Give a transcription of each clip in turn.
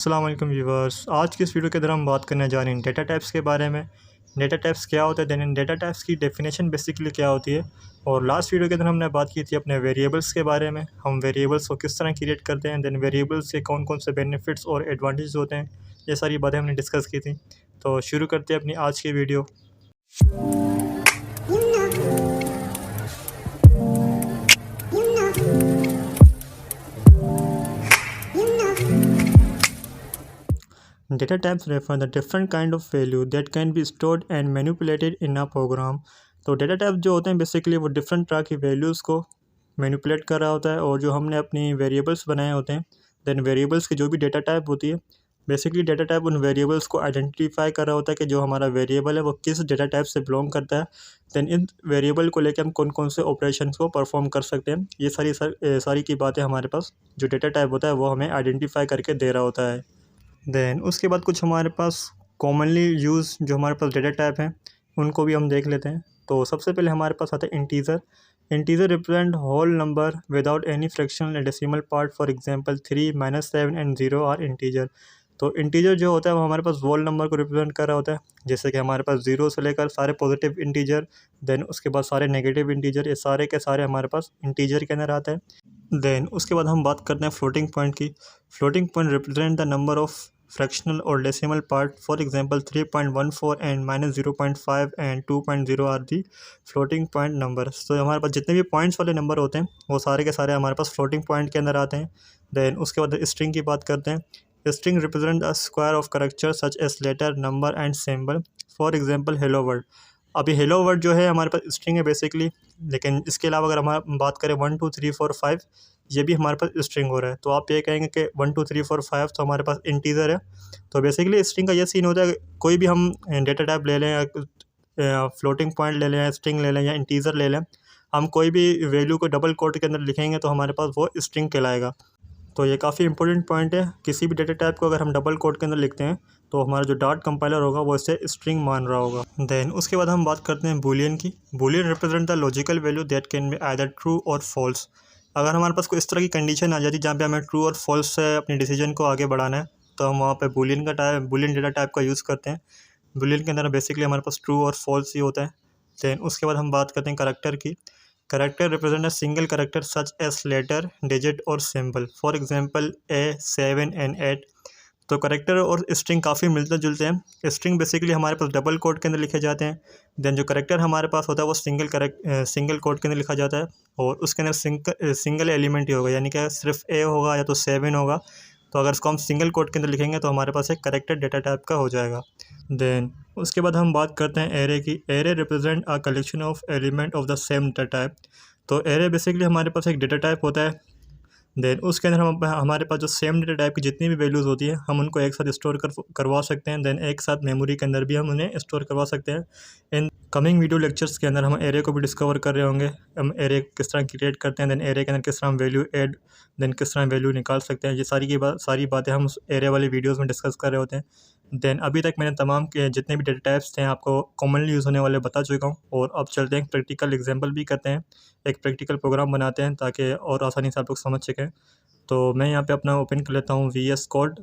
अस्सलाम वालेकुम व्यूवर्स। आज की इस वीडियो के अंदर हम बात करने जा रहे हैं डेटा टाइप्स के बारे में। डेटा टाइप्स क्या होता है, देन डेटा टाइप्स की डेफिनेशन बेसिकली क्या होती है। और लास्ट वीडियो के अंदर हमने बात की थी अपने वेरिएबल्स के बारे में, हम वेरिएबल्स को किस तरह क्रिएट करते हैं, देन वेरिएबल्स के कौन कौन से बेनिफिट्स और एडवांटेज होते हैं, ये सारी बातें हमने डिस्कस की थी। तो शुरू करते हैं अपनी आज की video. Data types refer the different kind of value that can be stored and manipulated in a program। तो डेटा टाइप जो होते हैं बेसिकली वो डिफरेंट तरह की वैल्यूज़ को मैनिपुलेट कर रहा होता है, और जो हमने अपनी वेरिएबल्स बनाए होते हैं, देन वेरिएबल्स की जो भी डेटा टाइप होती है, बेसिकली डेटा टाइप उन वेरिएबल्स को आइडेंटिफाई कर रहा होता है कि जो हमारा वेरिएबल है वो किस डेटा टाइप से बिलोंग करता है। देन इन वेरिएबल को लेकर हम कौन कौन से ऑपरेशंस को परफॉर्म कर सकते हैं, ये सारी की बातें हमारे पास जो डेटा टाइप होता है वो हमें आइडेंटिफाई करके दे रहा होता है। देन उसके बाद कुछ हमारे पास कॉमनली यूज़ जो हमारे पास डेटा टाइप हैं उनको भी हम देख लेते हैं। तो सबसे पहले हमारे पास आता है integer. Integer represent whole number without any fractional and decimal part. For example 3, -7 and 0 are integer. तो इंटीजर जो होता है वो हमारे पास होल नंबर को रिप्रेजेंट कर रहा होता है, जैसे कि हमारे पास 0 से लेकर सारे पॉजिटिव इंटीजर, देन उसके बाद सारे नेगेटिव इंटीजर, ये सारे के सारे हमारे पास इंटीजर के अंदर आते हैं। देन उसके बाद हम बात करते हैं फ्लोटिंग पॉइंट की। Floating point represent the number of fractional or decimal part. For example 3.14 and -0.5 and 2.0 are the floating point numbers. तो हमारे पास जितने भी पॉइंट्स वाले नंबर होते हैं वो सारे के सारे हमारे पास फ्लोटिंग पॉइंट के अंदर आते हैं। देन उसके बाद स्ट्रिंग की बात करते हैं। String represent a square of character such as letter, number and symbol. For example hello world. अभी हेलो वर्ड जो है हमारे पास स्ट्रिंग है बेसिकली, लेकिन इसके अलावा अगर हम बात करें 1 2 3 4 5, ये भी हमारे पास स्ट्रिंग हो रहा है। तो आप ये कहेंगे कि 1 2 3 4 5 तो हमारे पास इंटीजर है। तो बेसिकली स्ट्रिंग का ये सीन होता है, कोई भी हम डेटा टाइप ले लें या फ्लोटिंग पॉइंट ले लें या स्ट्रिंग ले लें या इंटीजर ले लें, हम कोई भी वैल्यू को डबल कोट के अंदर लिखेंगे तो हमारे पास वो स्ट्रिंग कहलाएगा। तो ये काफ़ी इंपॉर्टेंट पॉइंट है, किसी भी डेटा टाइप को अगर हम डबल कोट के अंदर लिखते हैं तो हमारा जो डॉट कंपाइलर होगा वो इसे स्ट्रिंग मान रहा होगा। देन उसके बाद हम बात करते हैं बूलियन की। Boolean represent the logical value that can be either true और फॉल्स। अगर हमारे पास कोई इस तरह की कंडीशन आ जाती है जहाँ पे हमें ट्रू और फॉल्स से अपने डिसीजन को आगे बढ़ाना है, तो हम वहाँ पे बूलियन डेटा टाइप का यूज़ करते हैं। बूलियन के अंदर बेसिकली हमारे पास ट्रू और फॉल्स ही होता है। देन उसके बाद हम बात करते हैं करैक्टर की। Character represent a single character such as letter, digit और symbol. For example A, 7 and 8। तो करेक्टर और स्ट्रिंग काफ़ी मिलते जुलते हैं। स्ट्रिंग बेसिकली हमारे पास डबल कोट के अंदर लिखे जाते हैं, देन जो करेक्टर हमारे पास होता है वो सिंगल कोट के अंदर लिखा जाता है, और उसके अंदर सिंगल एलिमेंट ही होगा, यानी कि सिर्फ ए होगा या तो 7 होगा। तो अगर इसको हम सिंगल कोट के अंदर लिखेंगे तो हमारे पास एक करेक्टर डेटा टाइप का हो जाएगा। देन उसके बाद हम बात करते हैं एरे की। Array represent a collection of element of the same data type. तो एरे बेसिकली हमारे पास एक डेटा टाइप होता है, देन उसके अंदर हम हमारे पास जो सेम डेटा टाइप की जितनी भी वैल्यूज़ होती है हम उनको एक साथ स्टोर करवा सकते हैं। देन एक साथ मेमोरी के अंदर भी हम उन्हें स्टोर करवा सकते हैं। इन कमिंग वीडियो लेक्चर्स के अंदर हम एरे को भी डिस्कवर कर रहे होंगे, हम एरे किस तरह क्रिएट करते हैं, देन एरे के अंदर किस तरह हम वैल्यू ऐड, देन किस तरह वैल्यू निकाल सकते हैं। ये सारी बातें हम उस एरे वाली वीडियोज़ में डिस्कस कर रहे होते हैं। देन अभी तक मैंने तमाम के जितने भी डेटा टाइप्स थे आपको कॉमनली यूज़ होने वाले बता चुका हूँ, और अब चलते हैं प्रैक्टिकल एग्जाम्पल भी करते हैं, एक प्रैक्टिकल प्रोग्राम बनाते हैं ताकि और आसानी से आप लोग समझ सकें। तो मैं यहाँ पे अपना ओपन कर लेता हूँ VS कोड।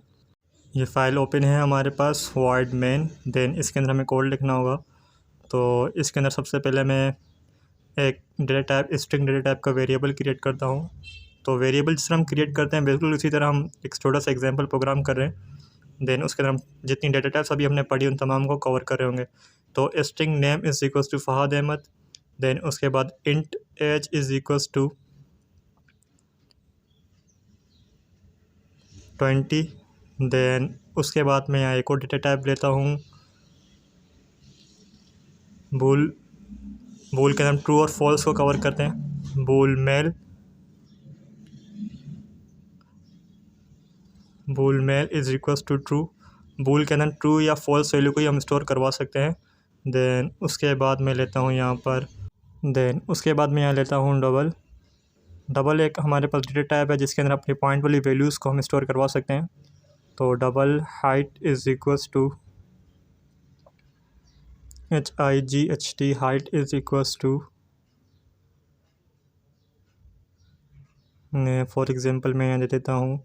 ये फ़ाइल ओपन है हमारे पास void main। देन इसके अंदर हमें कोड लिखना होगा। तो इसके अंदर सबसे पहले मैं एक स्ट्रिंग डेटा टाइप का वेरिएबल क्रिएट करता हूँ। तो वेरिएबल जिस तरह हम क्रिएट करते हैं बिल्कुल उसी तरह हम एक छोटा सा एग्जाम्पल प्रोग्राम कर रहे हैं। देन उसके अंदर हम जितनी डेटा टाइप्स अभी हमने पढ़ी उन तमाम को कवर कर रहे होंगे। तो string name is equals to Fahad Ahmed. Then उसके बाद int age is equals to 20। Then उसके बाद मैं यहाँ एक और डेटा टाइप लेता हूँ बूल। बूल के अंदर ट्रू और फॉल्स को कवर करते हैं। Bool male is equals to true. Bool के अंदर ट्रू या फॉल्स वैल्यू को ही हम स्टोर करवा सकते हैं। देन उसके बाद मैं लेता हूँ यहाँ पर लेता हूँ डबल एक हमारे पास डेटा टाइप है जिसके अंदर अपनी पॉइंट वाली वैल्यूज़ को हम स्टोर करवा सकते हैं। तो double height is equals to HIGHT, height is equals to, for example मैं यहाँ दे देता हूँ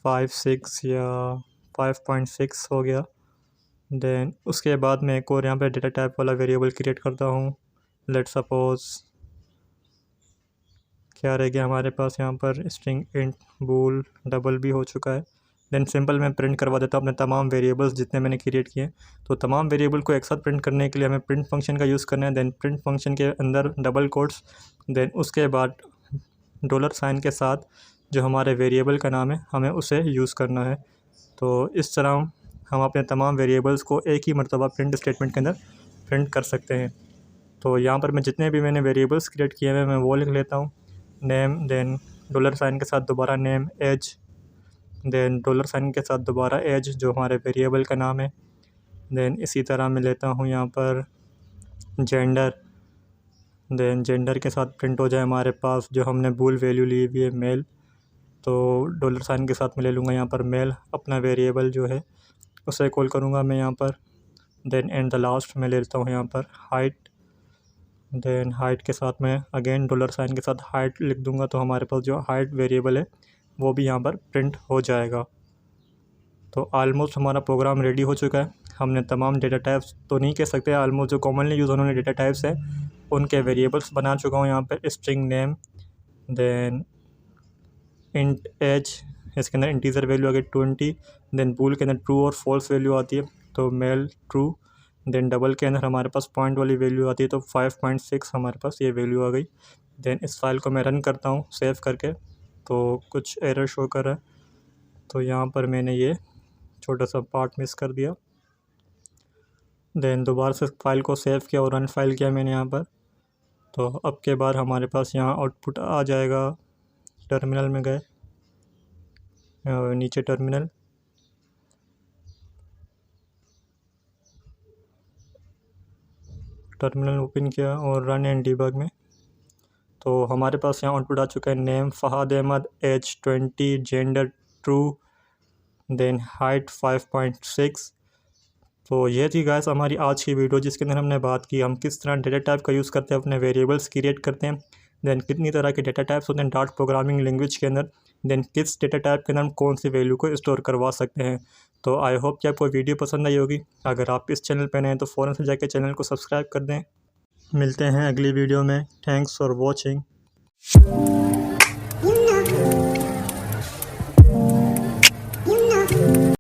5.6 या 5.6 हो गया। देन उसके बाद मैं एक और यहाँ पे डेटा टाइप वाला वेरिएबल क्रिएट करता हूँ। लेट सपोज क्या रह गया हमारे पास यहाँ पर, स्ट्रिंग इंट बूल डबल भी हो चुका है। देन सिंपल मैं प्रिंट करवा देता हूँ अपने तमाम वेरिएबल्स जितने मैंने क्रिएट किए। तो तमाम वेरिएबल को एक साथ प्रिंट करने के लिए हमें प्रिंट फंक्शन का यूज़ करना है। देन प्रिंट फंक्शन के अंदर डबल कोट्स, देन उसके बाद $साइन के साथ जो हमारे वेरिएबल का नाम है हमें उसे यूज़ करना है। तो इस तरह हम अपने तमाम वेरिएबल्स को एक ही मरतबा प्रिंट स्टेटमेंट के अंदर प्रिंट कर सकते हैं। तो यहाँ पर मैं जितने भी मैंने वेरिएबल्स क्रिएट किए हैं मैं वो लिख लेता हूँ। नेम, देन $साइन के साथ दोबारा नेम, एज, देन $साइन के साथ दोबारा एज जो हमारे वेरिएबल का नाम है। देन इसी तरह मैं लेता हूँ यहाँ पर जेंडर, देन जेंडर के साथ प्रिंट हो जाए हमारे पास जो हमने बूल वैल्यू ली हुई है मेल, तो $साइन के साथ मैं ले लूँगा यहाँ पर मेल अपना वेरिएबल जो है उसे कॉल करूँगा मैं यहाँ पर। देन एंड द लास्ट में ले लेता हूँ यहाँ पर हाइट, देन हाइट के साथ मैं अगेन $साइन के साथ हाइट लिख दूँगा तो हमारे पास जो हाइट वेरिएबल है वो भी यहाँ पर प्रिंट हो जाएगा। तो ऑलमोस्ट हमारा प्रोग्राम रेडी हो चुका है। हमने तमाम डेटा टाइप्स तो नहीं कह सकते, ऑलमोस्ट जो कॉमनली यूज़ होने वाले डेटा टाइप्स हैं उनके वेरिएबल्स बना चुका हूँ यहाँ पर। String name, then int age, इसके अंदर इंटीजर वैल्यू आ गई 20, देन बूल के अंदर ट्रू और फॉल्स वैल्यू आती है तो मेल ट्रू, देन डबल के अंदर हमारे पास पॉइंट वाली वैल्यू आती है तो 5.6 हमारे पास ये वैल्यू आ गई। देन इस फाइल को मैं रन करता हूँ सेव करके, तो कुछ एरर शो कर रहा है तो यहाँ पर मैंने ये छोटा सा पार्ट मिस कर दिया। देन दोबारा से फाइल को सेव किया और रन फाइल किया मैंने यहाँ पर, तो अब के बाद हमारे पास यहाँ आउटपुट आ जाएगा। टर्मिनल में गए, नीचे टर्मिनल, ओपन किया और रन एंड डीबग में, तो हमारे पास यहाँ आउटपुट आ चुका है। Name Fahad Ahmed, age 20, gender true, then height 5.6। तो ये थी गाइस हमारी आज की वीडियो जिसके अंदर हमने बात की हम किस तरह डेटा टाइप का यूज़ करते हैं, अपने वेरिएबल्स क्रिएट करते हैं, देन कितनी तरह के डेटा टाइप्स होते हैं डॉट प्रोग्रामिंग लैंग्वेज के अंदर, देन किस डेटा टाइप के अंदर हम कौन सी वैल्यू को स्टोर करवा सकते हैं। तो आई होप कि आपको वीडियो पसंद आई होगी। अगर आप इस चैनल पर नए हैं तो फ़ौरन से जाके चैनल को सब्सक्राइब कर दें। मिलते हैं अगली वीडियो में। Thanks for watching.